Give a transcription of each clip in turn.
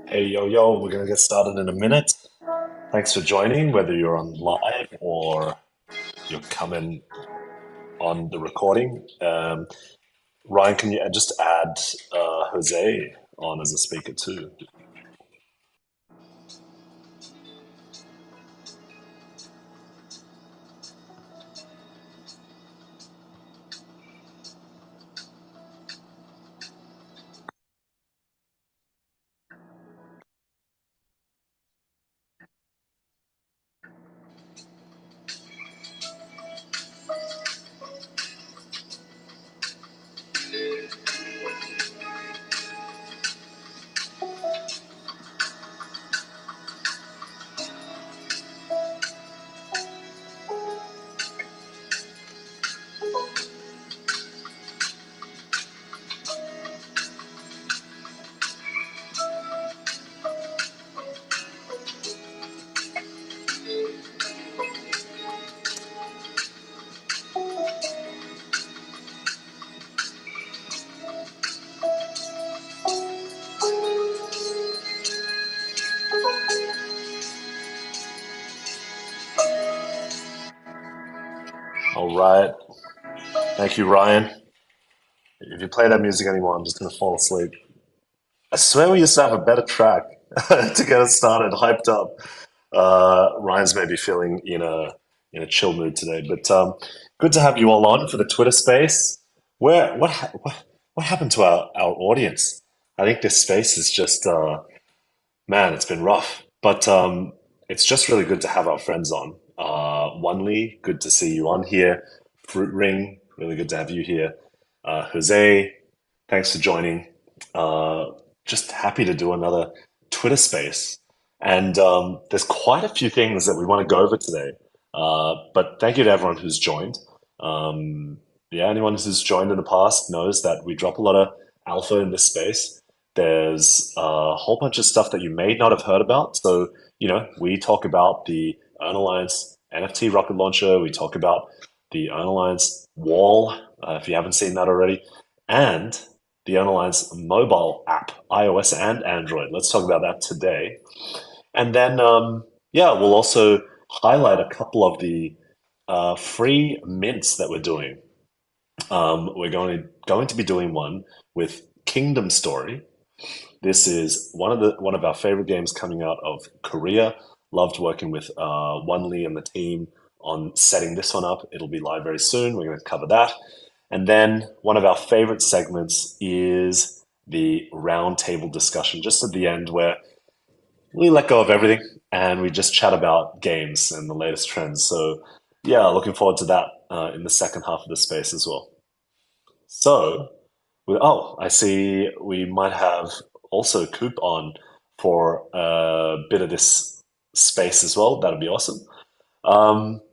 Hey, yo, yo, we're going to get started in a minute. Thanks for joining, whether you're on live or you're coming on the recording. Ryan, can you just add Jose on as a speaker too? All right. Thank you, Ryan. If you play that music anymore, I'm just going to fall asleep. I swear we used to have a better track to get us started, hyped up. Ryan's maybe feeling in a chill mood today, but good to have you all on for the Twitter space. What happened to our audience? I think this space is just man, it's been rough, but it's just really good to have our friends on. Onely, good to see you on here. Fruit Ring, really good to have you here. Jose, thanks for joining. Uh, just happy to do another Twitter space. And there's quite a few things that we want to go over today. But thank you to everyone who's joined. Um, yeah, anyone who's joined in the past knows that we drop a lot of alpha in this space. There's a whole bunch of stuff that you may not have heard about. So, we talk about the Earn Alliance NFT rocket launcher. We talk about the Earn Alliance wall, if you haven't seen that already, and the Earn Alliance mobile app, iOS and Android. Let's talk about that today. And then, yeah, we'll also highlight a couple of the free mints that we're doing. We're going to be doing one with Kingdom Story. This is one of our favorite games coming out of Korea. Loved working with One Lee and the team on setting this one up. It'll be live very soon. We're going to cover that. And then one of our favorite segments is the roundtable discussion, just at the end where we let go of everything and we just chat about games and the latest trends. So, yeah, looking forward to that in the second half of the space as well. So, oh, I see we might have also Coop on for a bit of this space as well. That'd be awesome.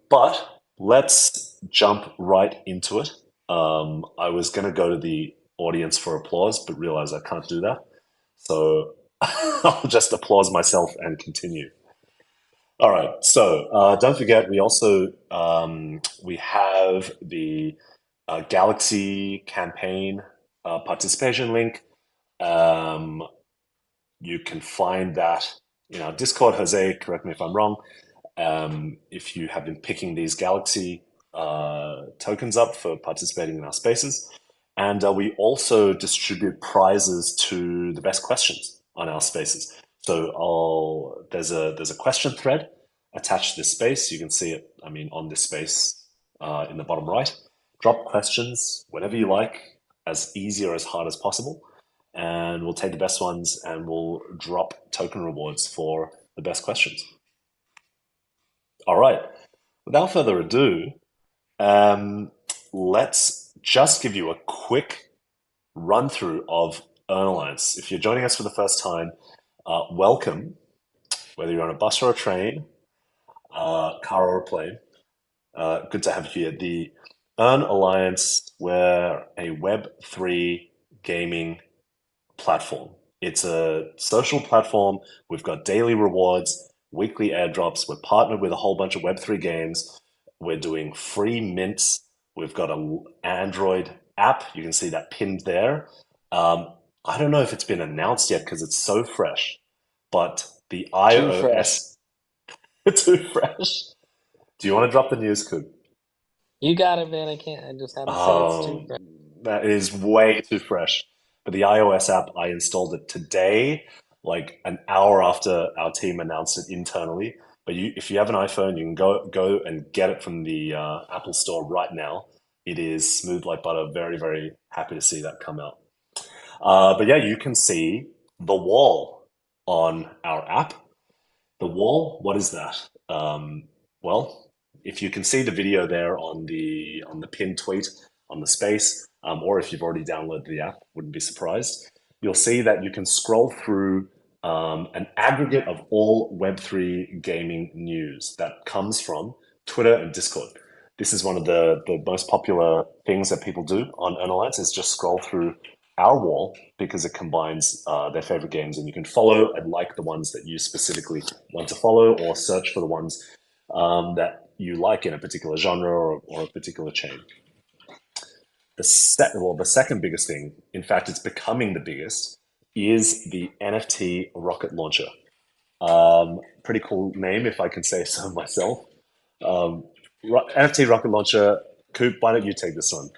But let's jump right into it. I was going to go to the audience for applause, but realize I can't do that. So I'll just applause myself and continue. All right. So don't forget, we also we have the Galaxy campaign participation link. Um, you can find that in our Discord. Jose, correct me if I'm wrong. If you have been picking these Galaxy tokens up for participating in our spaces. And we also distribute prizes to the best questions on our spaces. So there's a question thread attached to this space. You can see it, on this space in the bottom right. Drop questions whenever you like, as easy or as hard as possible. And we'll take the best ones and we'll drop token rewards for the best questions. All right. Without further ado, um, let's just give you a quick run through of Earn Alliance. If you're joining us for the first time, welcome. Whether you're on a bus or a train, car or a plane, good to have you here. The Earn Alliance, we're a Web3 gaming platform. It's a social platform. We've got daily rewards, weekly airdrops. We're partnered with a whole bunch of Web3 games. We're doing free mints. We've got an Android app. You can see that pinned there. I don't know if it's been announced yet because it's so fresh, but the Too fresh. iOS too fresh. Do you want to drop the news, Coop? You got it, man. I can't. I just had to say it's too Oh, fresh. that is way too fresh. But the iOS app, I installed it today, like an hour after our team announced it internally. But if you have an iPhone, you can go and get it from the Apple Store right now. It is smooth like butter. Very, very happy to see that come out. But yeah, you can see the wall on our app. The wall, what is that? Well, if you can see the video there on the pinned tweet on the space, or if you've already downloaded the app, wouldn't be surprised. You'll see that you can scroll through an aggregate of all Web3 gaming news that comes from Twitter and Discord. This is one of the most popular things that people do on Earn Alliance is just scroll through our wall because it combines their favorite games, and you can follow and like the ones that you specifically want to follow, or search for the ones that you like in a particular genre or a particular chain. The second biggest thing, in fact, it's becoming the biggest, is the NFT rocket launcher. Pretty cool name, if I can say so myself. Um, NFT rocket launcher. Coop, why don't you take this one?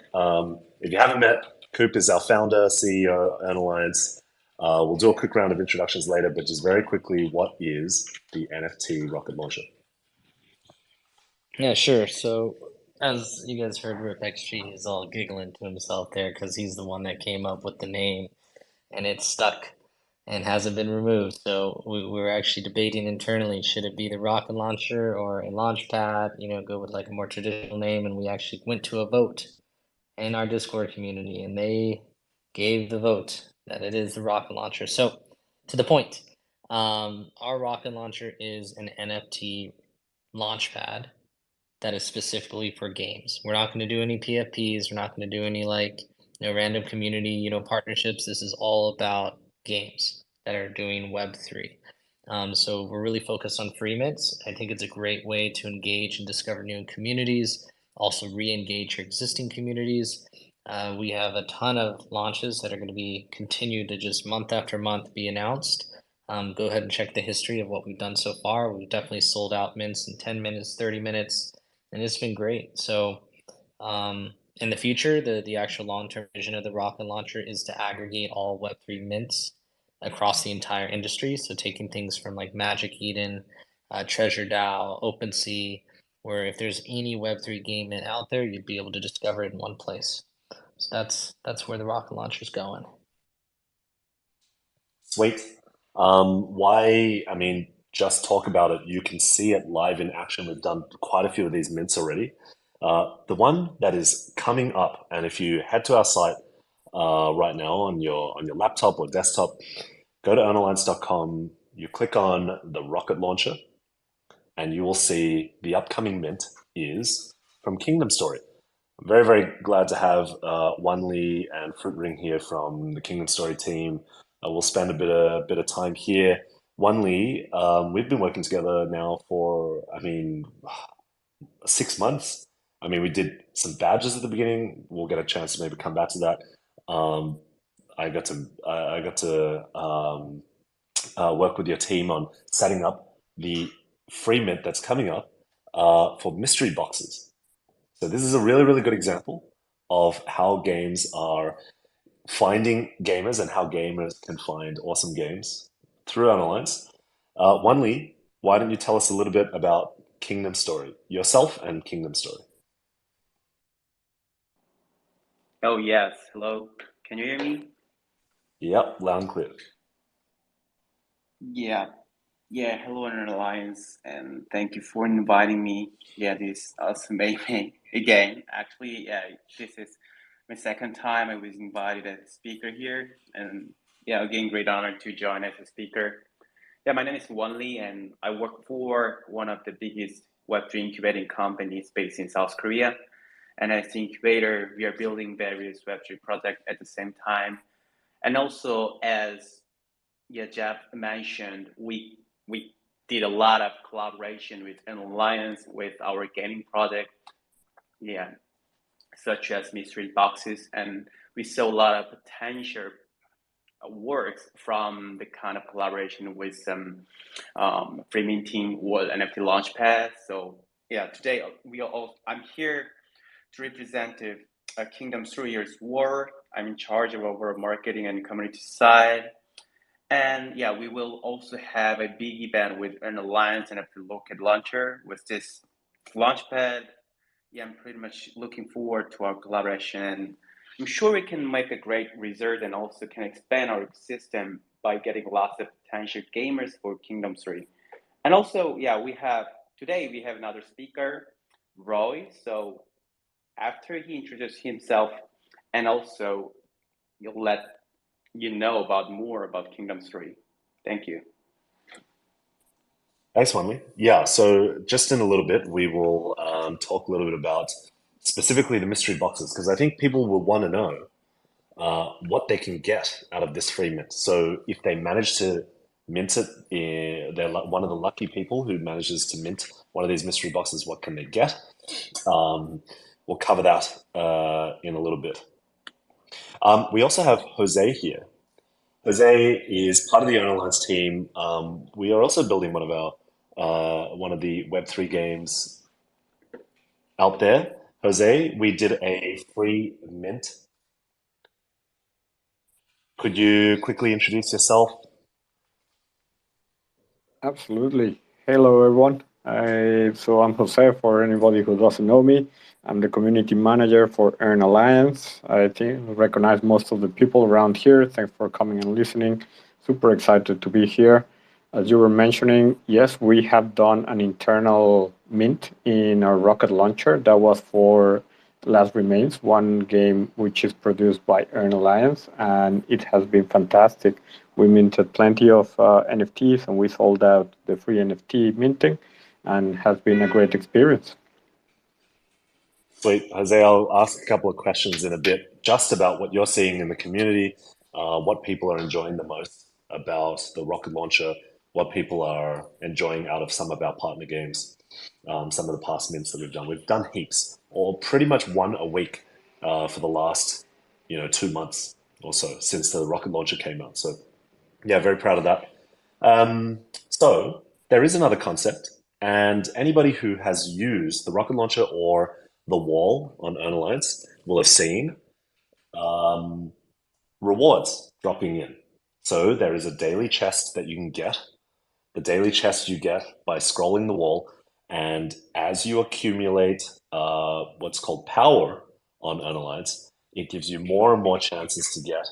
If you haven't met, Coop is our founder, CEO, Earn Alliance. We'll do a quick round of introductions later, but just very quickly, what is the NFT rocket launcher? Yeah, sure. So, as you guys heard, Rip XG is all giggling to himself there because he's the one that came up with the name, and it's stuck and hasn't been removed. So we were actually debating internally, should it be the rocket launcher or a launch pad? Go with like a more traditional name, and we actually went to a vote in our Discord community, and they gave the vote that it is the rocket launcher. So, to the point. Our rocket launcher is an NFT launchpad that is specifically for games. We're not going to do any PFPs. We're not going to do any like random community partnerships. This is all about games that are doing Web3. So we're really focused on free mints. I think it's a great way to engage and discover new communities. Also re-engage your existing communities. We have a ton of launches that are going to be continued to just month after month be announced. Go ahead and check the history of what we've done so far. We've definitely sold out mints in 10 minutes, 30 minutes, and it's been great. So, in the future, the actual long-term vision of the rocket launcher is to aggregate all Web3 mints across the entire industry. So, taking things from like Magic Eden, Treasure DAO, OpenSea, where if there's any Web3 game mint out there, you'd be able to discover it in one place. So that's where the rocket launcher's going. Sweet. Why? I mean, just talk about it. You can see it live in action. We've done quite a few of these mints already. The one that is coming up, and if you head to our site right now on your laptop or desktop, go to earnalliance.com. You click on the rocket launcher, and you will see the upcoming mint is from Kingdom Story. I'm very, very glad to have One Lee and Fruit Ring here from the Kingdom Story team. We'll spend a bit of time here. One Lee, we've been working together now for, I mean, 6 months. I mean, we did some badges at the beginning. We'll get a chance to maybe come back to that. Um, I got to work with your team on setting up the free mint that's coming up for mystery boxes. So this is a really, really good example of how games are finding gamers and how gamers can find awesome games through Earn Alliance. One Lee, why don't you tell us a little bit about Kingdom Story, yourself and Kingdom Story? Oh, yes. Hello. Can you hear me? Yep, loud and clear. Yeah. Yeah. Hello, Earn Alliance, and thank you for inviting me. Yeah, this awesome evening again. Actually, yeah, this is my second time I was invited as a speaker here, and yeah, again, great honor to join as a speaker. Yeah, my name is Wan Lee, and I work for one of the biggest Web3 incubating companies based in South Korea. And as the incubator, we are building various Web3 projects at the same time. And also, as yeah, Jeff mentioned, we did a lot of collaboration with an alliance with our gaming project, yeah, such as mystery boxes, and we saw a lot of potential works from the kind of collaboration with some free minting World NFT Launchpad. So yeah, today I'm here to represent Kingdom 3 Years War. I'm in charge of our marketing and community side. And yeah, we will also have a big event with an alliance and a rocket launcher with this launchpad. Yeah, I'm pretty much looking forward to our collaboration. I'm sure we can make a great result and also can expand our system by getting lots of potential gamers for Kingdom 3. And also, yeah, we have another speaker, Roy. So after he introduces himself and also you'll let you know about more about Kingdom 3. Thank you. Thanks, Wanley. Yeah, so just in a little bit, we will talk a little bit about specifically the mystery boxes because I think people will want to know what they can get out of this free mint. So if they manage to mint it, they're one of the lucky people who manages to mint one of these mystery boxes. What can they get? Um, we'll cover that in a little bit. We also have Jose here. Jose is part of the Earn Alliance team. We are also building one of the Web3 games out there. Jose, we did a free mint. Could you quickly introduce yourself? Absolutely. Hello, everyone. So I'm Jose. For anybody who doesn't know me, I'm the community manager for Earn Alliance. I think recognize most of the people around here. Thanks for coming and listening. Super excited to be here. As you were mentioning, yes, we have done an internal mint in our rocket launcher that was for Last Remains, one game which is produced by Earn Alliance, and it has been fantastic. We minted plenty of NFTs, and we sold out the free NFT minting, and has been a great experience. Sweet. Jose, I'll ask a couple of questions in a bit just about what you're seeing in the community, what people are enjoying the most about the rocket launcher, what people are enjoying out of some of our partner games, some of the past mints that we've done. We've done heaps, or pretty much one a week for the last 2 months or so since the rocket launcher came out. So yeah, very proud of that. So there is another concept, and anybody who has used the rocket launcher or the wall on Earn Alliance will have seen um, rewards dropping in. So there is a daily chest that you can get. The daily chest you get by scrolling the wall, and as you accumulate what's called power on Earn Alliance, it gives you more and more chances to get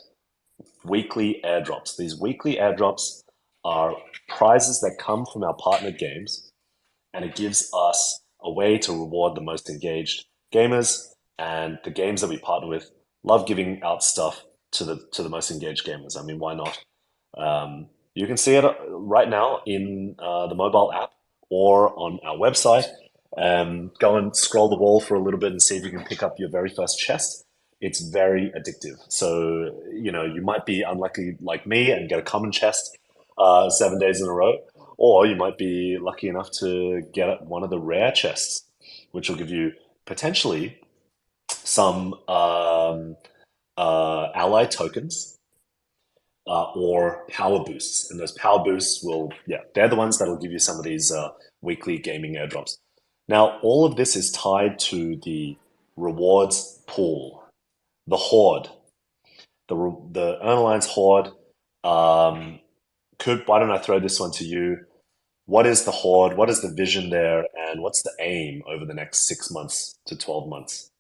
weekly airdrops. These weekly airdrops are prizes that come from our partnered games, and it gives us a way to reward the most engaged gamers. And the games that we partner with love giving out stuff to the most engaged gamers. I mean, why not? You can see it right now in the mobile app or on our website. Go and scroll the wall for a little bit and see if you can pick up your very first chest. It's very addictive. So, you might be unlucky like me and get a common chest 7 days in a row, or you might be lucky enough to get one of the rare chests, which will give you potentially some ally tokens or power boosts. And those power boosts they're the ones that'll give you some of these weekly gaming airdrops. Now, all of this is tied to the rewards pool, the Horde, the Earn Alliance Horde. Coop, why don't I throw this one to you? What is the Horde? What is the vision there? And what's the aim over the next 6 months to 12 months?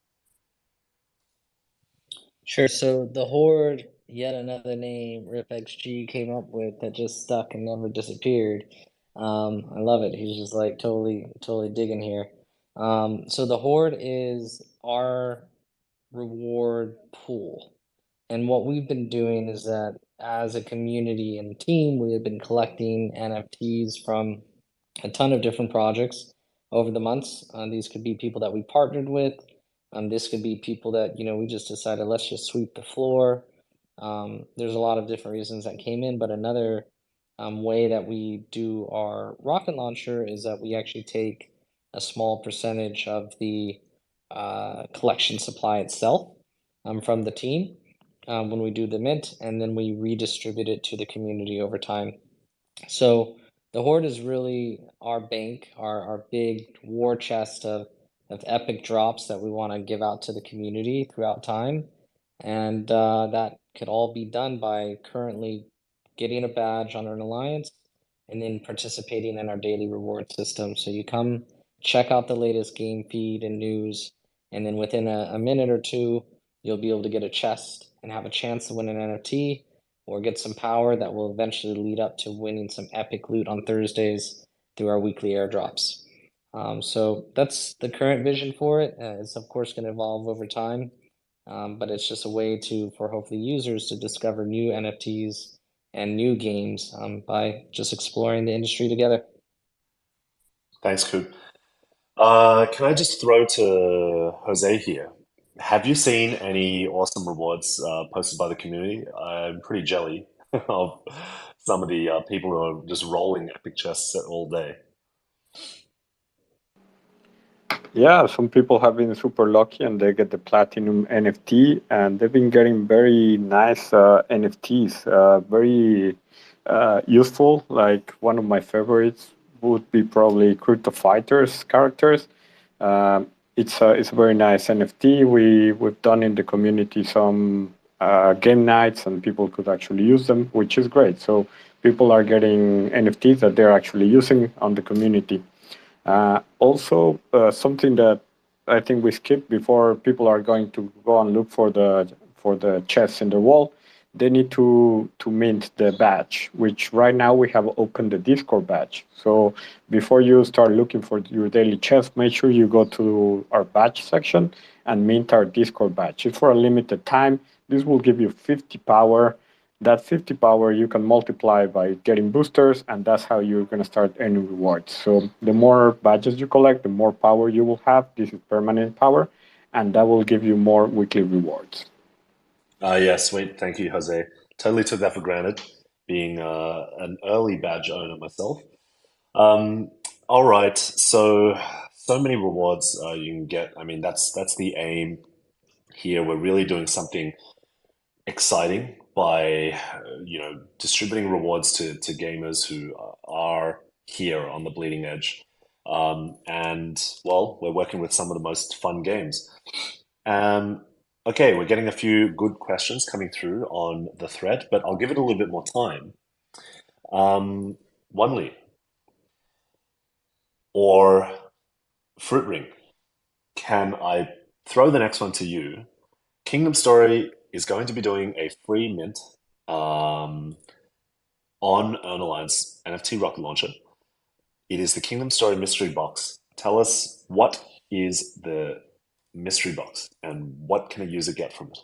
Sure. So the Horde, yet another name RipXG came up with that just stuck and never disappeared. I love it. He's just like totally digging here. So the Horde is our reward pool. And what we've been doing is that as a community and team, we have been collecting NFTs from a ton of different projects over the months. These could be people that we partnered with. This could be people that, we just decided let's just sweep the floor. There's a lot of different reasons that came in, but another way that we do our rocket launcher is that we actually take a small percentage of the collection supply itself from the team when we do the mint, and then we redistribute it to the community over time. So the Horde is really our bank, our big war chest of epic drops that we want to give out to the community throughout time. And that could all be done by currently getting a badge on an alliance and then participating in our daily reward system. So you come check out the latest game feed and news, and then within a minute or two, you'll be able to get a chest and have a chance to win an NFT or get some power that will eventually lead up to winning some epic loot on Thursdays through our weekly airdrops. So that's the current vision for it. It's of course going to evolve over time, but it's just a way for hopefully users to discover new NFTs and new games by just exploring the industry together. Thanks, Coop. Can I just throw to Jose here? Have you seen any awesome rewards posted by the community? I'm pretty jelly of some of the people who are just rolling epic chests all day. Yeah, some people have been super lucky and they get the platinum NFT, and they've been getting very nice NFTs, very useful. Like one of my favorites would be probably Crypto Fighters characters. It's a very nice NFT. We've done in the community some game nights, and people could actually use them, which is great. So people are getting NFTs that they're actually using on the community. Also, something that I think we skipped before, people are going to go and look for the chests in the wall. they need to mint the badge, which right now we have opened the Discord badge. So before you start looking for your daily chest, make sure you go to our badge section and mint our Discord badge. It's for a limited time. This will give you 50 power. That 50 power you can multiply by getting boosters, and that's how you're going to start earning rewards. So the more badges you collect, the more power you will have. This is permanent power, and that will give you more weekly rewards. Yeah, sweet. Thank you, Jose. Totally took that for granted, being an early badge owner myself. Um, all right, so many rewards you can get. I mean, that's the aim here. We're really doing something exciting by distributing rewards to gamers who are here on the bleeding edge. And well, we're working with some of the most fun games. Um, okay, we're getting a few good questions coming through on the thread, but I'll give it a little bit more time. Onely or Fruit Ring, can I throw the next one to you? Kingdom Story is going to be doing a free mint um, on Earn Alliance NFT Rocket Launcher. It is the Kingdom Story mystery box. Tell us, what is the mystery box and what can a user get from it?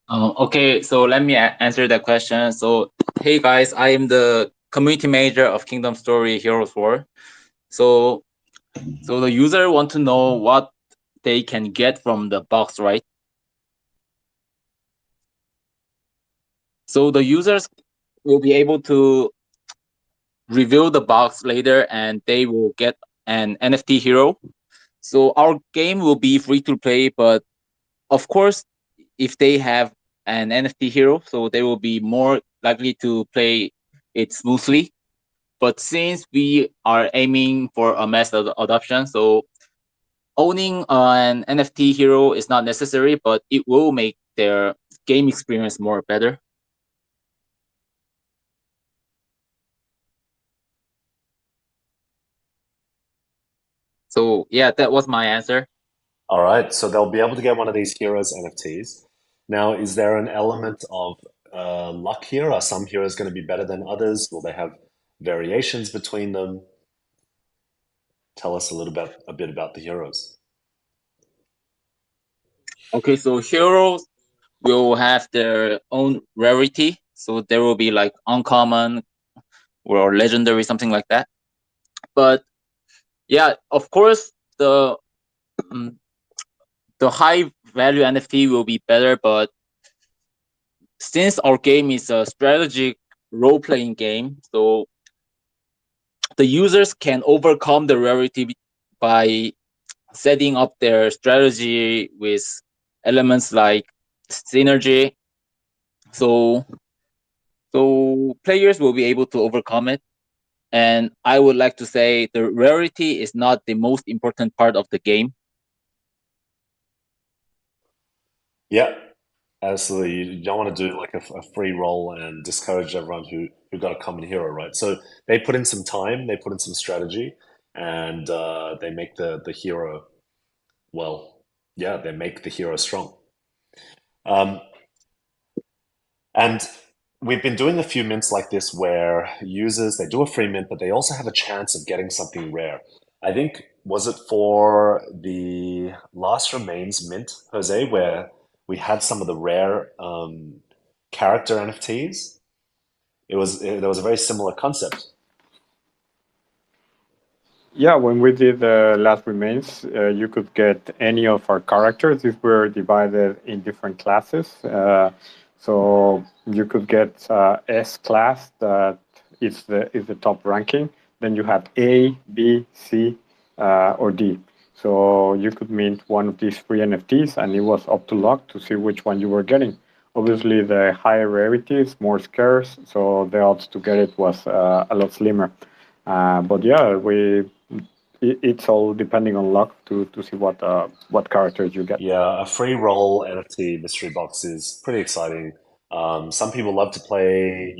Okay, so let me answer that question. So, hey guys, I am the community manager of Kingdom Story Heroes War. So the user want to know what they can get from the box, right? So the users will be able to reveal the box later, and they will get an NFT hero. So our game will be free to play, but of course, if they have an NFT hero, so they will be more likely to play it smoothly. But since we are aiming for a mass adoption, so owning an NFT hero is not necessary, but it will make their game experience more better. So yeah, that was my answer. All right, so they'll be able to get one of these heroes NFTs. Now, is there an element of luck here? Are some heroes going to be better than others? Will they have variations between them? Tell us a bit about the heroes. Okay, so heroes will have their own rarity. So there will be like uncommon or legendary, something like that. But yeah, of course, mm, the high value NFT will be better. But since our game is a strategic role playing game, so the users can overcome the rarity by setting up their strategy with elements like synergy. So players will be able to overcome it. And I would like to say the rarity is not the most important part of the game. Yeah, absolutely. You don't want to do like a free roll and discourage everyone who got a common hero, right? So they put in some time, they put in some strategy, and they make the hero, well, yeah, they make the hero strong. Um, and we've been doing a few mints like this where users, they do a free mint, but they also have a chance of getting something rare. I think, was it for the Last Remains mint, Jose, where we had some of the rare character NFTs? There was a very similar concept. Yeah, when we did the Last Remains, you could get any of our characters. These were divided in different classes. So you could get S class, that is the top ranking. Then you have A, B, C, or D. So you could mint one of these free NFTs, and it was up to luck to see which one you were getting. Obviously, the higher rarity is more scarce, so the odds to get it was a lot slimmer. But yeah, it's all depending on luck to see what characters you get. Yeah, a free roll NFT mystery box is pretty exciting. Some people love to play,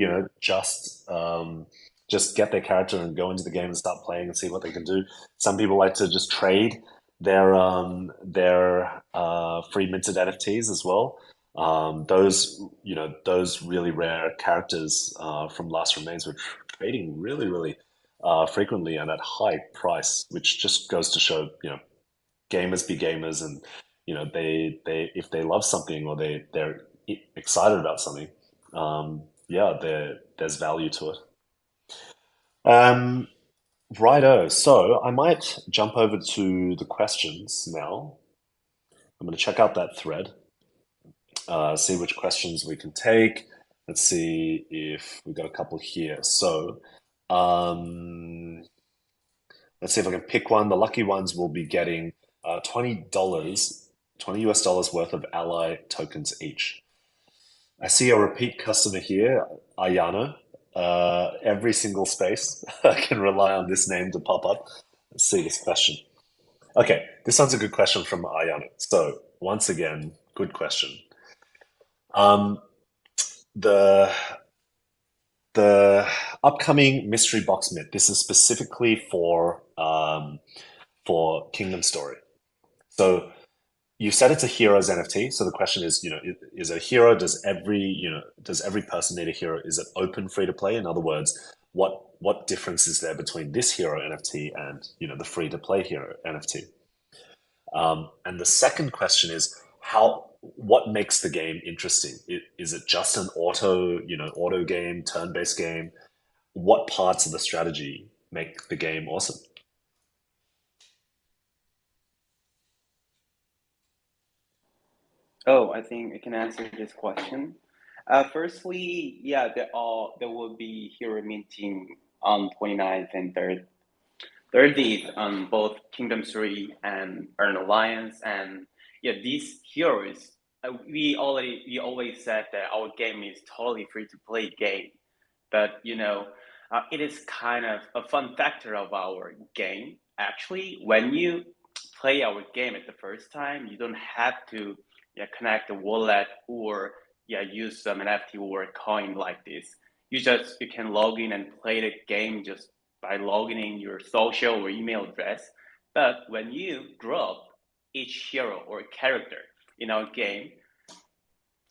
just get their character and go into the game and start playing and see what they can do. Some people like to just trade free minted NFTs as well. Those really rare characters from Last Remains were trading really frequently and at high price, which just goes to show, gamers be gamers, and they if they love something or they're excited about something, yeah, there's value to it. Righto. So I might jump over to the questions now. I'm going to check out that thread, see which questions we can take. Let's see if we've got a couple here. So let's see if I can pick one. The lucky ones will be getting $20, $20 worth of Ally tokens each. I see a repeat customer here, Ayano. Every single space, I can rely on this name to pop up. Let's see this question. Okay, this one's a good question from Ayano. So once again, good question. The upcoming mystery box mint. This is specifically for Kingdom Story. So you said it's a hero's NFT. So the question is, is it a hero? Does every person need a hero? Is it open free to play? In other words, what difference is there between this hero NFT and the free to play hero NFT? And the second question is what makes the game interesting? Is it just an auto game, turn-based game? What parts of the strategy make the game awesome? Oh, I think I can answer this question. Firstly, yeah, there will be hero minting on 29th and 30th on both Kingdom 3 and Earn Alliance. And yeah, these heroes, we always said that our game is totally free to play game, but it is kind of a fun factor of our game. Actually, when you play our game at the first time, you don't have to connect a wallet or use some NFT or a coin like this. You can log in and play the game just by logging in your social or email address. But when you grow up each hero or character in our game,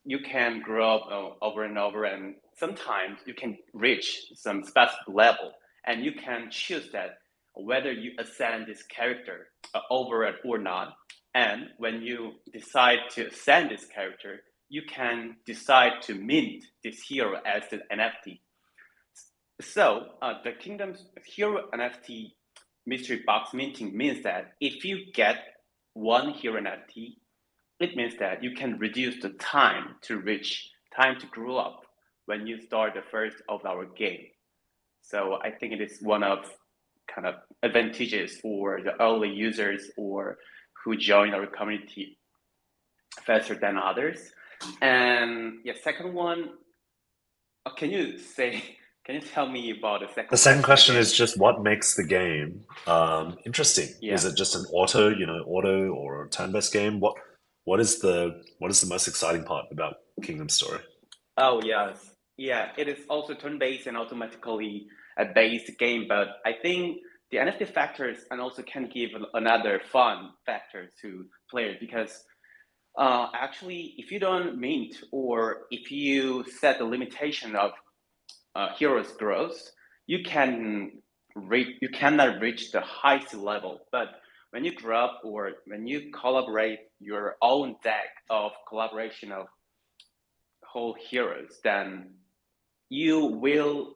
you can grow up over and over, and sometimes you can reach some specific level, and you can choose that whether you ascend this character over it or not. And when you decide to ascend this character, you can decide to mint this hero as an NFT. So the Kingdom's hero NFT mystery box minting means that if you get one hero NFT, it means that you can reduce the time to grow up when you start the first of our game. So I think it is one of kind of advantages for the early users or who join our community faster than others. And second one, can you tell me about the second question? The second question again? is just what makes the game interesting. Yeah. Is it just an auto or turn-based game? What is the most exciting part about Kingdom Story? Oh yes, yeah. It is also turn-based and automatically a based game, but I think the NFT factors and also can give another fun factor to players because actually, if you don't mint or if you set the limitation of heroes growth, you cannot reach the highest level. But when you grow up or when you collaborate your own deck of collaboration of whole heroes, then you will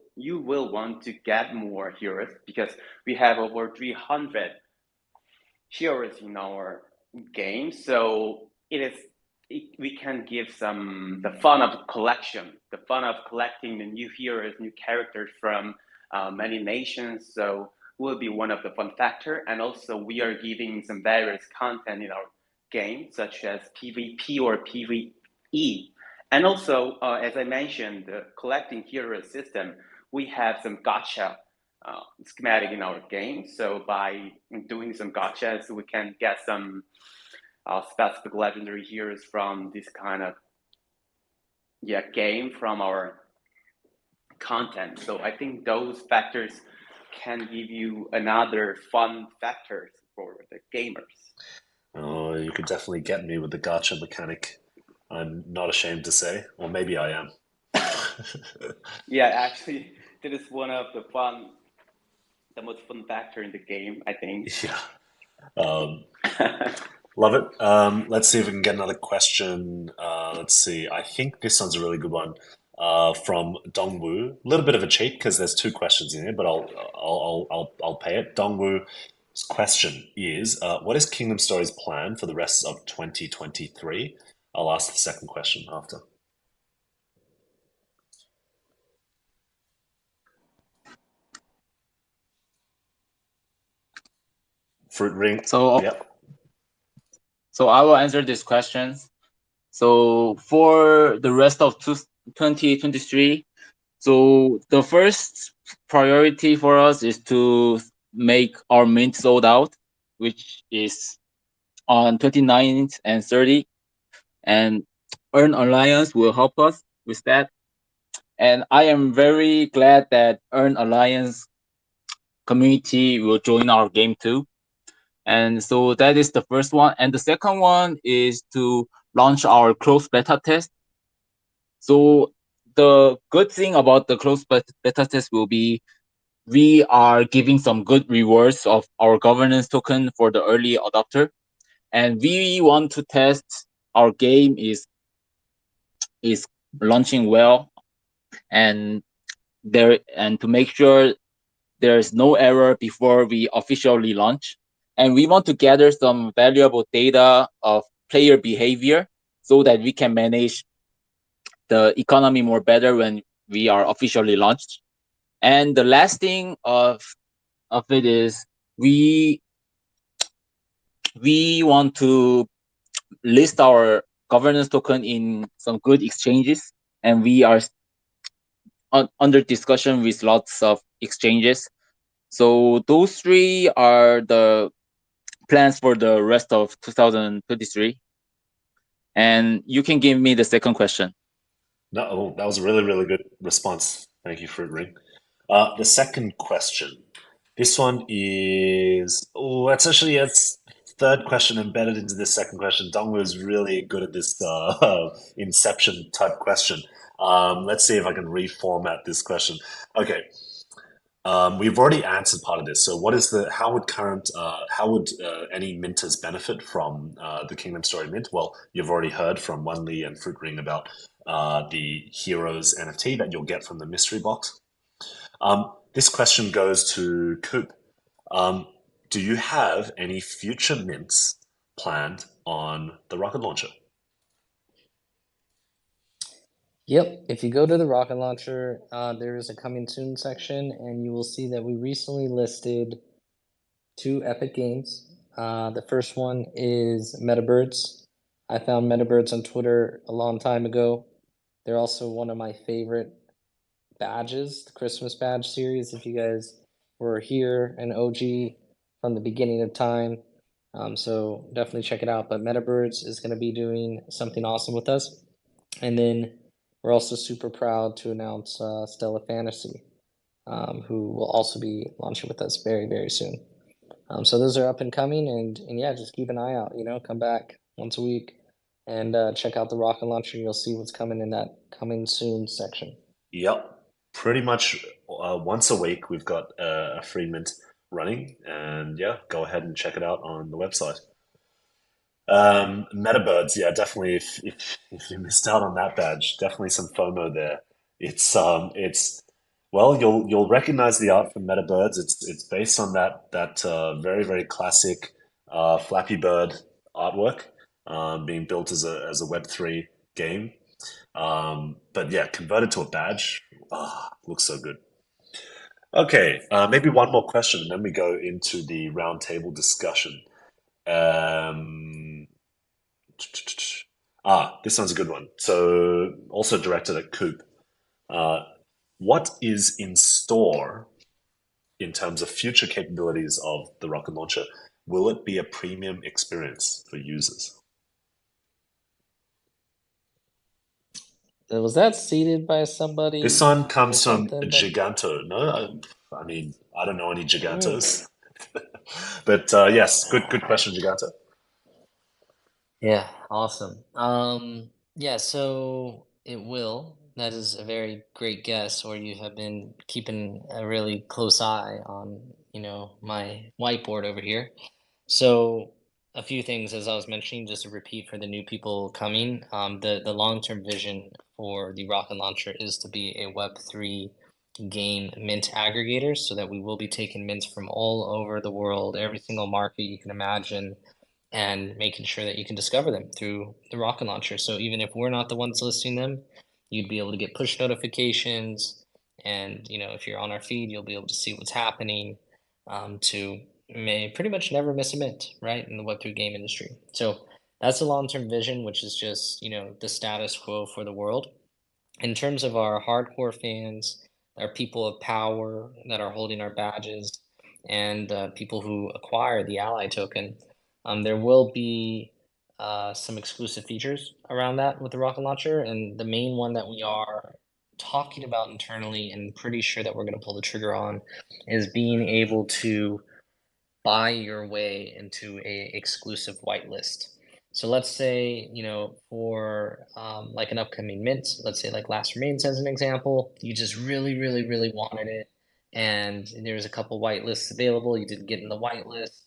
want to get more heroes because we have over 300 heroes in our game. So we can give the fun of collection, the fun of collecting the new heroes, new characters from many nations. So will be one of the fun factor. And also we are giving some various content in our game, such as PvP or PvE. And also, as I mentioned, the collecting hero system, we have some gacha schematic in our game. So by doing some gachas, we can get some specific legendary heroes from this kind of game from our content. So I think those factors can give you another fun factors for the gamers. Oh, you could definitely get me with the gacha mechanic. I'm not ashamed to say, or maybe I am. Yeah, actually, that is one of the most fun factor in the game, I think. Yeah. Love it. Let's see if we can get another question. Let's see. I think this one's a really good one. From Dongwu. A little bit of a cheat because there's two questions in here, but I'll pay it. Dongwu's question is, what is Kingdom Story's plan for the rest of 2023? I'll ask the second question after. Fruit ring. So Yep. So I will answer these questions. So for the rest of 2023, so the first priority for us is to make our mint sold out, which is on 29th and 30th, and Earn Alliance will help us with that. And I am very glad that Earn Alliance community will join our game too. And so that is the first one. And the second one is to launch our closed beta test. So the good thing about the closed beta test will be we are giving some good rewards of our governance token for the early adopter. And we want to test our game is launching well and to make sure there's no error before we officially launch. And we want to gather some valuable data of player behavior so that we can manage the economy more better when we are officially launched. And the last thing of it is we want to list our governance token in some good exchanges, and we are under discussion with lots of exchanges. So those three are the plans for the rest of 2023. And you can give me the second question. No, that was a really, really good response. Thank you, Fruit Ring. The second question. This one is, it's third question embedded into this second question. Dongwu is really good at this inception type question. Let's see if I can reformat this question. Okay. We've already answered part of this. So how would any minters benefit from the Kingdom Story Mint? Well, you've already heard from Wanli and Fruit Ring about the Heroes NFT that you'll get from the mystery box. This question goes to Coop. Do you have any future mints planned on the rocket launcher? Yep, if you go to the rocket launcher, there is a coming soon section, and you will see that we recently listed 2 epic games. The first one is Metabirds. I found Metabirds on Twitter a long time ago. They're also one of my favorite badges, the Christmas badge series. If you guys were here, an OG from the beginning of time, so definitely check it out. But Metabirds is going to be doing something awesome with us, and then we're also super proud to announce Stella Fantasy, who will also be launching with us very, very soon. So those are up and coming, and yeah, just keep an eye out. Come back once a week and check out the rocket launcher. You'll see what's coming in that coming soon section. Yep. Pretty much once a week, we've got a free mint running, and yeah, go ahead and check it out on the website. Metabirds, yeah, definitely. If you missed out on that badge, definitely some FOMO there. It's well, you'll recognize the art from Metabirds. It's based on that very very classic Flappy Bird artwork, being built as a Web3 game. But yeah, converted to a badge, looks so good. Okay, maybe one more question, and then we go into the roundtable discussion. Um, this one's a good one. So, also directed at Coop. What is in store in terms of future capabilities of the rocket launcher? Will it be a premium experience for users? Was that seeded by somebody? This one or comes from something? Giganto. No, I mean, I don't know any Hmm. Gigantos. But yes, good question, Giganta. Yeah, awesome. Yeah, so it will. That is a very great guess, or you have been keeping a really close eye on, my whiteboard over here. So a few things, as I was mentioning, just to repeat for the new people coming. The long-term vision for the rocket launcher is to be a Web3 game mint aggregator, so that we will be taking mints from all over the world, every single market you can imagine, and making sure that you can discover them through the rocket launcher. So even if we're not the ones listing them, you'd be able to get push notifications, and if you're on our feed, you'll be able to see what's happening, to may pretty much never miss a mint, right, in the Web3 game industry. So that's the long-term vision, which is just the status quo for the world. In terms of our hardcore fans, our people of power that are holding our badges, and people who acquire the ally token, there will be some exclusive features around that with the rocket launcher. And the main one that we are talking about internally and pretty sure that we're going to pull the trigger on is being able to buy your way into a exclusive whitelist. So let's say, for like an upcoming mint, let's say like Last Remains as an example, you just really, really, really wanted it, and there's a couple whitelists available. You didn't get in the whitelist,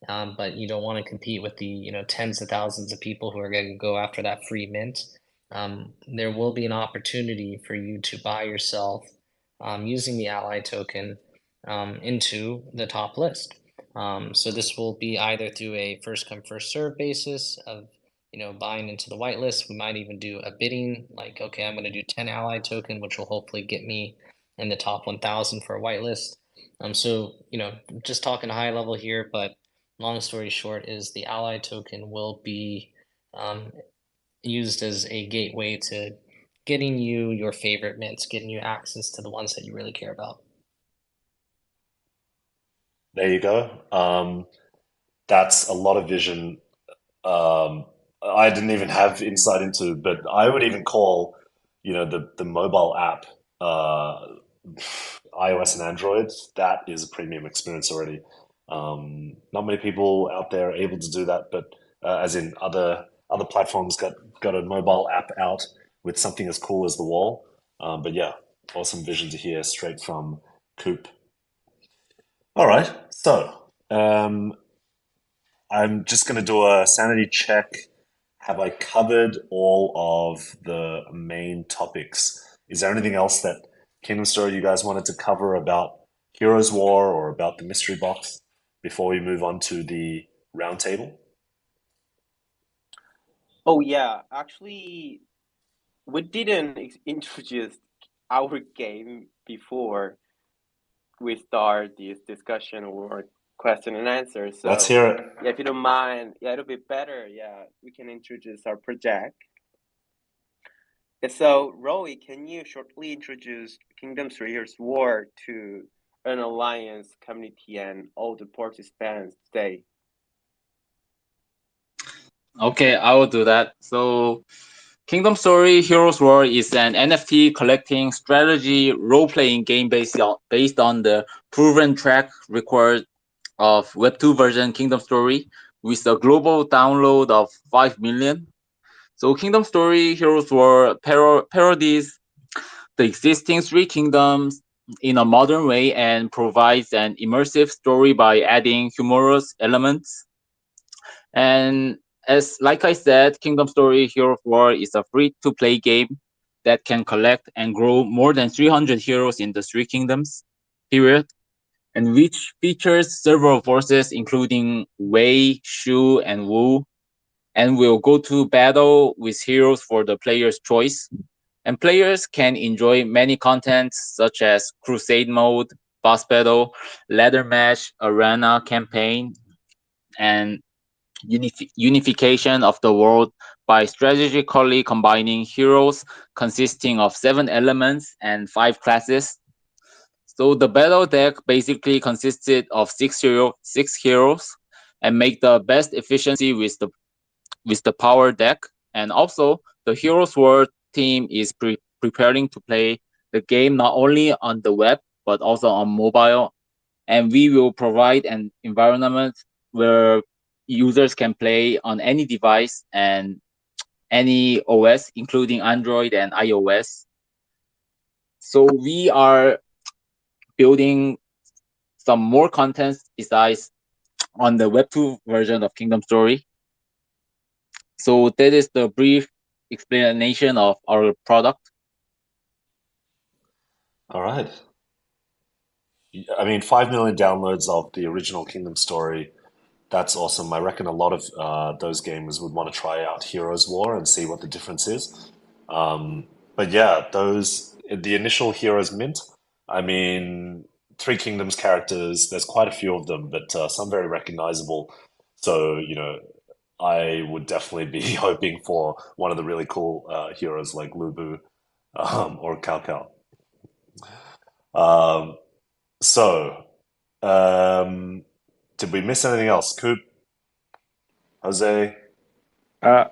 but you don't want to compete with the tens of thousands of people who are going to go after that free mint. There will be an opportunity for you to buy yourself, using the ally token, into the top list. So this will be either through a first come first serve basis of buying into the whitelist. We might even do a bidding, like, okay, I'm going to do 10 ally token, which will hopefully get me in the top 1,000 for a whitelist. So just talking high level here, but long story short is the ally token will be used as a gateway to getting you your favorite mints, getting you access to the ones that you really care about. There you go. That's a lot of vision. Um, I didn't even have insight into, but I would even call, the mobile app, iOS and Android, that is a premium experience already. Not many people out there are able to do that, but as in other platforms got a mobile app out with something as cool as the wall. But yeah, awesome vision to hear straight from Coop. All right, so I'm just going to do a sanity check. Have I covered all of the main topics? Is there anything else that Kingdom Story you guys wanted to cover about Heroes War or about the mystery box before we move on to the roundtable? Oh yeah, actually, we didn't introduce our game before we start this discussion or question and answer. Let's So hear it. yeah, if you don't mind, yeah, it'll be better. Yeah, we can introduce our project. And so, Roy, can you shortly introduce Kingdom Heroes War to an alliance community and all the participants today? Okay, I will do that. So, Kingdom Story Heroes War is an NFT collecting strategy role-playing game based on the proven track record of Web2 version Kingdom Story with a global download of 5 million. So Kingdom Story Heroes War parodies the existing three kingdoms in a modern way and provides an immersive story by adding humorous elements. And as like I said, Kingdom Story Heroes War is a free-to-play game that can collect and grow more than 300 heroes in the three kingdoms. Period. And which features several forces including Wei, Shu, and Wu, and will go to battle with heroes for the player's choice. And players can enjoy many contents such as crusade mode, boss battle, ladder match, arena campaign, and unification of the world by strategically combining heroes consisting of 7 elements and 5 classes. So the battle deck basically consisted of six heroes and make the best efficiency with the power deck. And also the Heroes World team is preparing to play the game not only on the web but also on mobile and we will provide an environment where users can play on any device and any OS, including Android and iOS. So we are building some more content besides on the Web2 version of Kingdom Story. So that is the brief explanation of our product. All right. I mean, 5 million downloads of the original Kingdom Story. That's awesome. I reckon a lot of those gamers would want to try out Heroes War and see what the difference is. But yeah, the initial Heroes Mint, I mean, Three Kingdoms characters, there's quite a few of them, but some very recognizable. So, I would definitely be hoping for one of the really cool heroes like Lubu or Cao Cao. Um, so, um, did we miss anything else? Coop, Jose? Uh,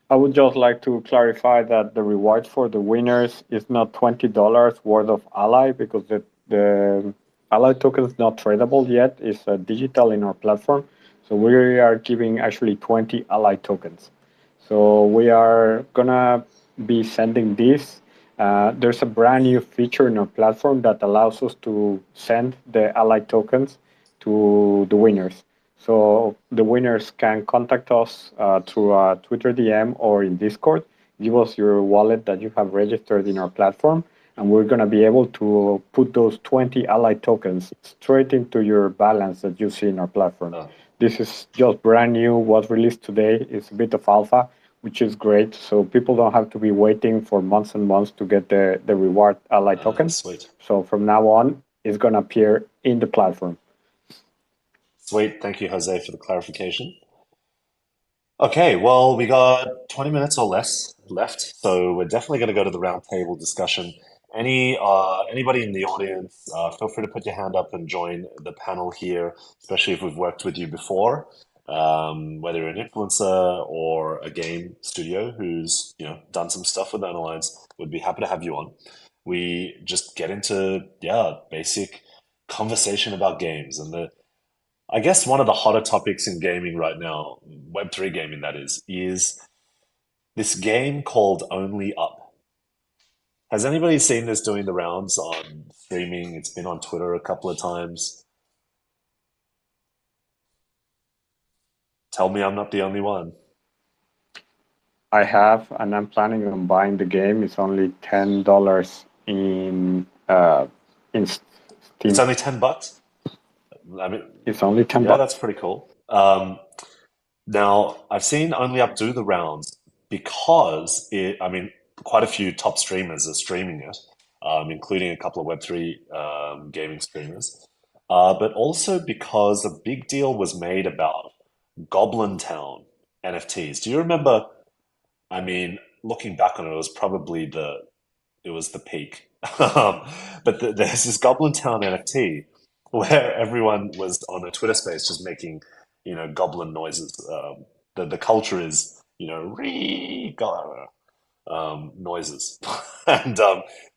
I would just like to clarify that the reward for the winners is not $20 worth of ally because the ally token is not tradable yet. It's digital in our platform. So we are giving actually 20 ally tokens. So we are gonna be sending this. There's a brand new feature in our platform that allows us to send the ally tokens to the winners. So the winners can contact us through a Twitter DM or in Discord. Give us your wallet that you have registered in our platform, and we're going to be able to put those 20 ally tokens straight into your balance that you see in our platform. Oh, This is just brand new. Was released today. It's a bit of alpha, which is great. So people don't have to be waiting for months and months to get the reward ally token. sweet. So from now on, it's going to appear in the platform. Sweet. Thank you, Jose, for the clarification. Okay, well, we got 20 minutes or less left, so we're definitely going to go to the roundtable discussion. Anybody in the audience, feel free to put your hand up and join the panel here, especially if we've worked with you before, whether you're an influencer or a game studio who's done some stuff with Earn Alliance, would be happy to have you on. We just get into basic conversation about games and I guess one of the hotter topics in gaming right now, Web3 gaming that is this game called Only Up. Has anybody seen this doing the rounds on streaming? It's been on Twitter a couple of times. Tell me I'm not the only one. I have, and I'm planning on buying the game. It's only $10 in It's Steam. only $10. I mean, It's only 10 yeah, that's bucks. pretty cool. Now, I've seen Only Up do the rounds because I mean, quite a few top streamers are streaming it, including a couple of Web3 gaming streamers, but also because a big deal was made about Goblin Town NFTs. Do you remember? I mean, looking back on it, it was the peak. But there's this Goblin Town NFT where everyone was on a Twitter space just making, goblin noises. The culture is, noises. And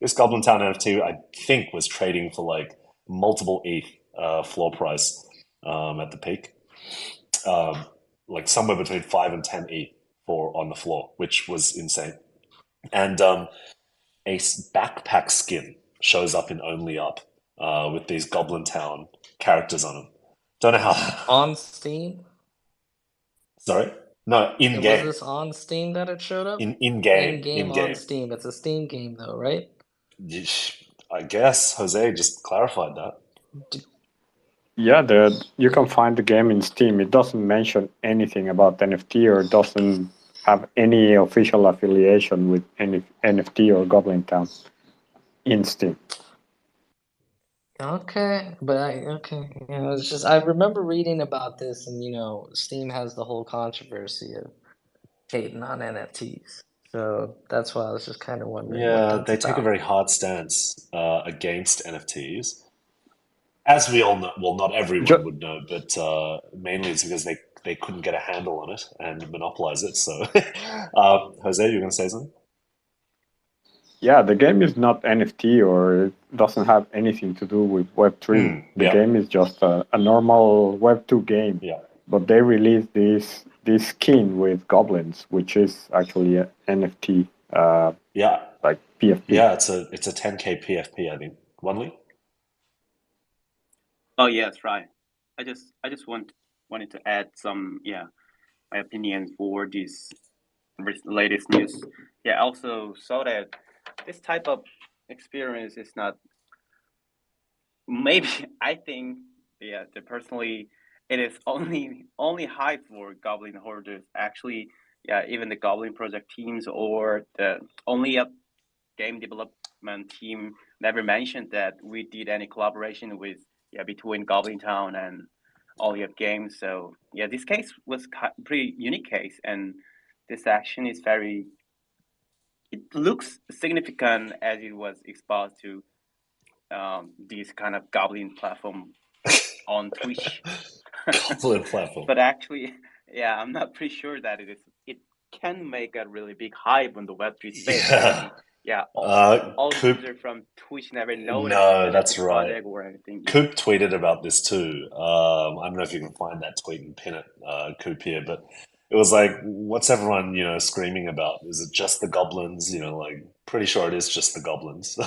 this Goblin Town NFT, I think, was trading for like multiple ETH floor price at the peak, um, like somewhere between 5 and 10 ETH for on the floor, which was insane. And backpack skin shows up in Only Up with these Goblin Town characters on them. Don't know how. On Steam? Sorry, no, in Was game, this on Steam that it showed up? in game, In game in on game. Steam. It's a Steam game though, right? I guess Jose just clarified that. D- Yeah, you can find the game in Steam. It doesn't mention anything about NFT or doesn't have any official affiliation with any NFT or Goblin Town in Steam. Okay, but it's just I remember reading about this, and Steam has the whole controversy of hating on NFTs. So that's why I was just kind of wondering what Yeah, that's they take a about. very hard stance against NFTs. As we all know, well, not everyone Ju- would know, but mainly it's because they couldn't get a handle on it and monopolize it. So, Jose, you're going to say something? yeah, the game is not NFT or doesn't have anything to do with Web3. The Yeah, game is just a normal Web2 game, yeah, but they released this skin with goblins, which is actually an NFT, yeah, like PFP. yeah. It's a 10K PFP, I think. Only. Oh yes, right. I just wanted to add some my opinion for this latest news. Yeah, I also saw that this type of experience is not maybe I think the personally it is only hype for Goblin hoarders. Actually, yeah, even the Goblin project teams or the only a game development team never mentioned that we did any collaboration with between Goblin Town and Alliace Games. So yeah, this case was pretty unique case, and this action is very. It looks significant as it was exposed to this kind of Goblin platform on Twitch. Goblin platform. But actually, yeah, I'm not pretty sure that it can make a really big hype on the Web3 space. Yeah. Maybe, yeah, all Coop. users from Twitch never know that No, existed the that's right. project or anything. Yeah. Coop tweeted about this too. I don't know if you can find that tweet and pin it, Coop here, but it was like, what's everyone, screaming about? Is it just the goblins? Like, pretty sure it is just the goblins.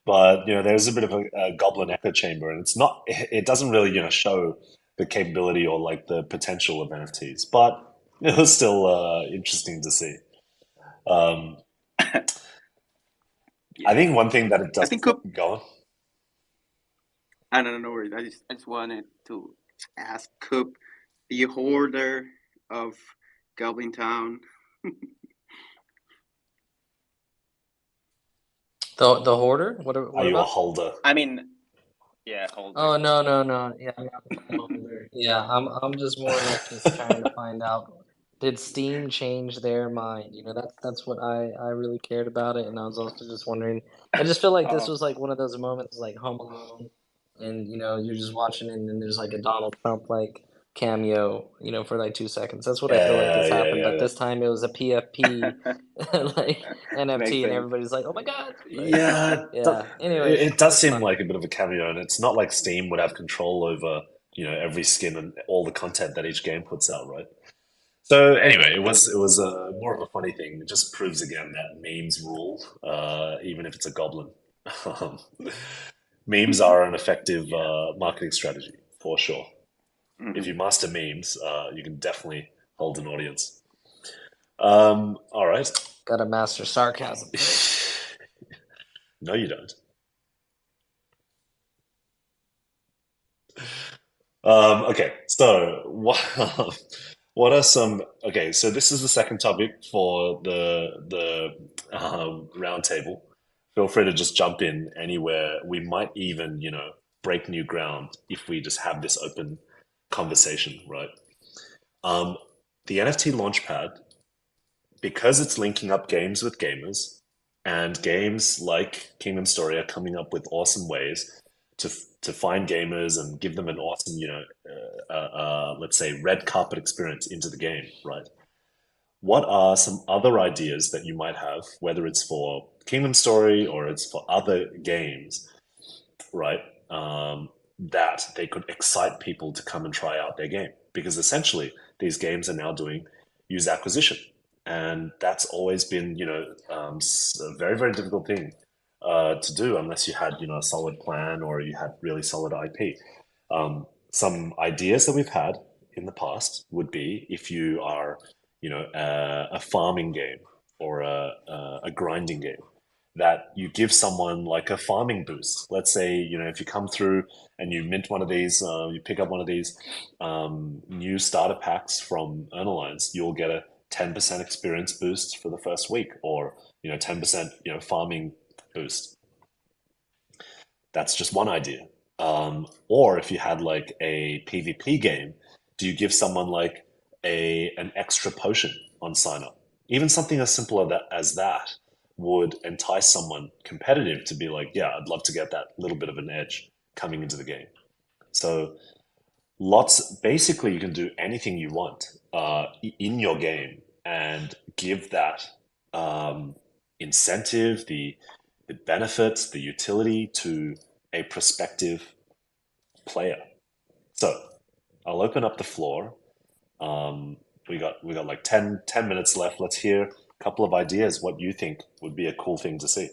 But there's a bit of a goblin echo chamber, and it's not. It doesn't really, show the capability or like the potential of NFTs, but it was still interesting to see. Um, I Yeah. think one thing that it I does think Coop. go on. I don't know. I just wanted to ask Coop, the hoarder of Goblin Town. The hoarder? Are What you a about? holder? I mean, yeah, holder. Oh no no no. Yeah, I'm not a holder. Yeah, I'm just more or less just trying to find out, did Steam change their mind? That's what I really cared about it, and I was also just wondering. I just feel like this Oh, was like one of those moments like Home Alone, and you're just watching it, and then there's like a Donald Trump like cameo, for like 2 seconds. That's what I feel like Yeah, has yeah, happened. yeah, But yeah. this time it was a PFP, like makes NFT, and sense. everybody's like, "Oh my God!" Like, Yeah, yeah. Anyways, it does it's seem fine. like a bit of a cameo, and it's not like Steam would have control over, every skin and all the content that each game puts out, right? So anyway, it was more of a funny thing. It just proves again that memes rule, even if it's a goblin. Um, Memes are an effective Yeah. marketing strategy for sure. If Hmm. you master memes, you can definitely hold an audience. All right. Got to master sarcasm first. No, you don't. Okay, so what are some? Okay, so this is the second topic for the roundtable. Feel free to just jump in anywhere. We might even, break new ground if we just have this open conversation, right? Um, the NFT Launchpad, because it's linking up games with gamers, and games like Kingdom Story are coming up with awesome ways to find gamers and give them an awesome, let's say, red carpet experience into the game, right? What are some other ideas that you might have, whether it's for Kingdom Story or it's for other games, right? That they could excite people to come and try out their game, because essentially these games are now doing user acquisition, and that's always been a very very difficult thing to do unless you had a solid plan or you had really solid IP. Some ideas that we've had in the past would be if you are a farming game or a grinding game, that you give someone like a farming boost. Let's say, if you come through and you mint one of these, you pick up one of these new starter packs from Earn Alliance, you'll get a 10% experience boost for the first week, or 10% farming boost. That's just one idea. Or if you had like a PvP game, do you give someone like an extra potion on sign up? Even something as simple as that would entice someone competitive to be like, yeah, I'd love to get that little bit of an edge coming into the game. So basically, you can do anything you want in your game and give that incentive, the it benefits the utility to a prospective player. So I'll open up the floor. We got like 10 minutes left. Let's hear a couple of ideas what you think would be a cool thing to see.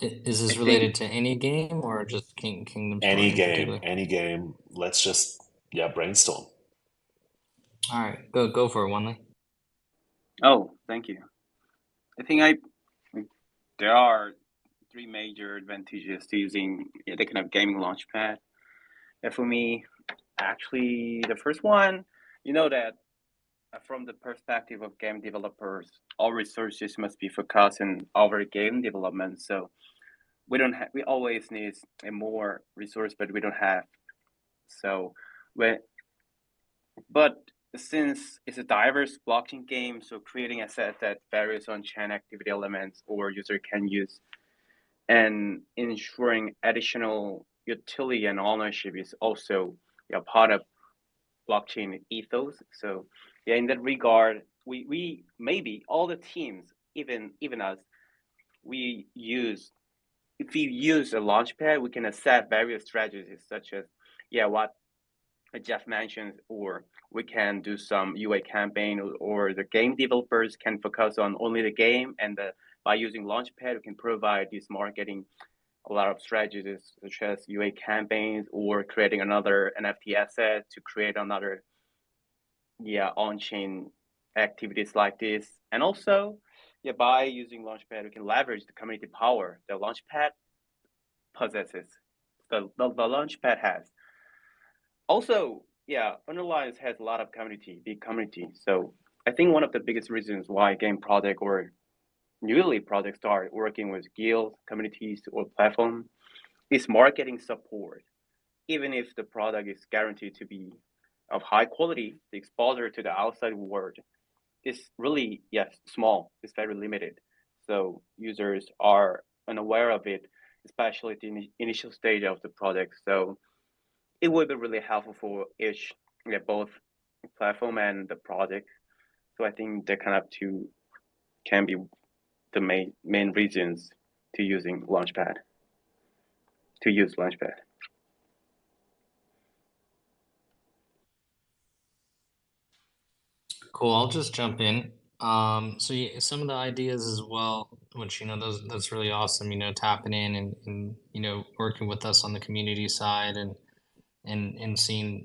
Is I this think related to any game or just Kingdom Any Story in game, particular? any game. Let's just brainstorm. All right, go for it, Wanley. oh, thank you. I think there are three major advantages to using the kind of gaming launchpad. And for me, actually, the first one, that from the perspective of game developers, all resources must be focused on our game development. So we always need a more resource, but we don't have. So when but since it's a diverse blockchain game, so creating a set that varies on chain activity elements or user can use and ensuring additional utility and ownership is also part of blockchain ethos. So yeah, in that regard, we maybe all the teams, even us, we use if we use a launchpad, we can set various strategies such as what Jeff mentioned, or we can do some UA campaign, or the game developers can focus on only the game, and by using Launchpad, we can provide this marketing a lot of strategies such as UA campaigns or creating another NFT asset to create another on-chain activities like this. And also, by using Launchpad, we can leverage the community power the Launchpad possesses. The Launchpad has. Also, Earn Alliace has a lot of big community. So I think one of the biggest reasons why game project or newly projects start working with guilds, communities, or platform is marketing support. Even if the product is guaranteed to be of high quality, the exposure to the outside world is really small. It's very limited. So users are unaware of it, especially at the initial stage of the project. So it would be really helpful for each, both platform and the project. So I think that kind of two can be the main reasons to using Launchpad. To use Launchpad. Cool. I'll just jump in. So yeah, some of the ideas as well, which that's really awesome. Tapping in and working with us on the community side and seeing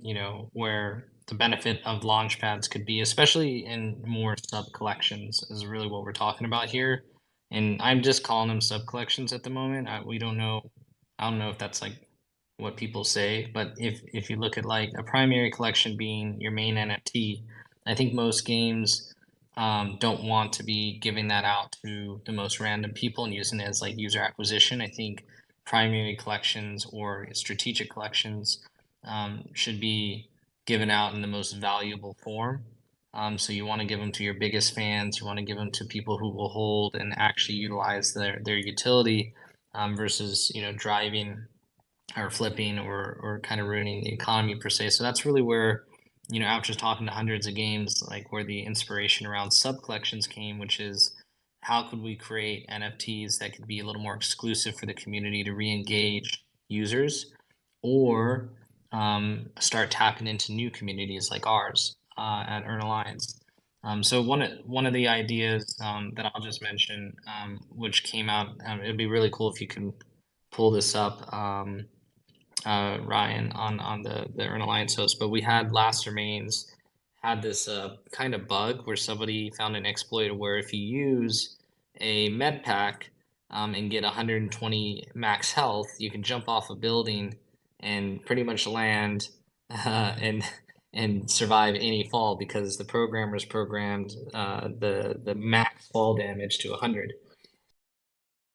where the benefit of launch pads could be, especially in more sub collections, is really what we're talking about here. And I'm just calling them sub collections at the moment. We don't know. I don't know if that's like what people say, but if you look at like a primary collection being your main NFT, I think most games don't want to be giving that out to the most random people and using it as like user acquisition. I think primary collections or strategic collections should be given out in the most valuable form. So you want to give them to your biggest fans. You want to give them to people who will hold and actually utilize their utility versus driving or flipping or kind of ruining the economy per se. So that's really where, after talking to hundreds of games, like where the inspiration around sub collections came, which is how could we create NFTs that could be a little more exclusive for the community to re-engage users or start tapping into new communities like ours at Earn Alliance. So one of the ideas that I'll just mention, which came out, it'd be really cool if you can pull this up. Ryan on the Earn Alliance host, but we had Last Remains had this kind of bug where somebody found an exploit where if you use a med pack and get 120 max health, you can jump off a building and pretty much land and survive any fall because the programmers programmed the max fall damage to 100.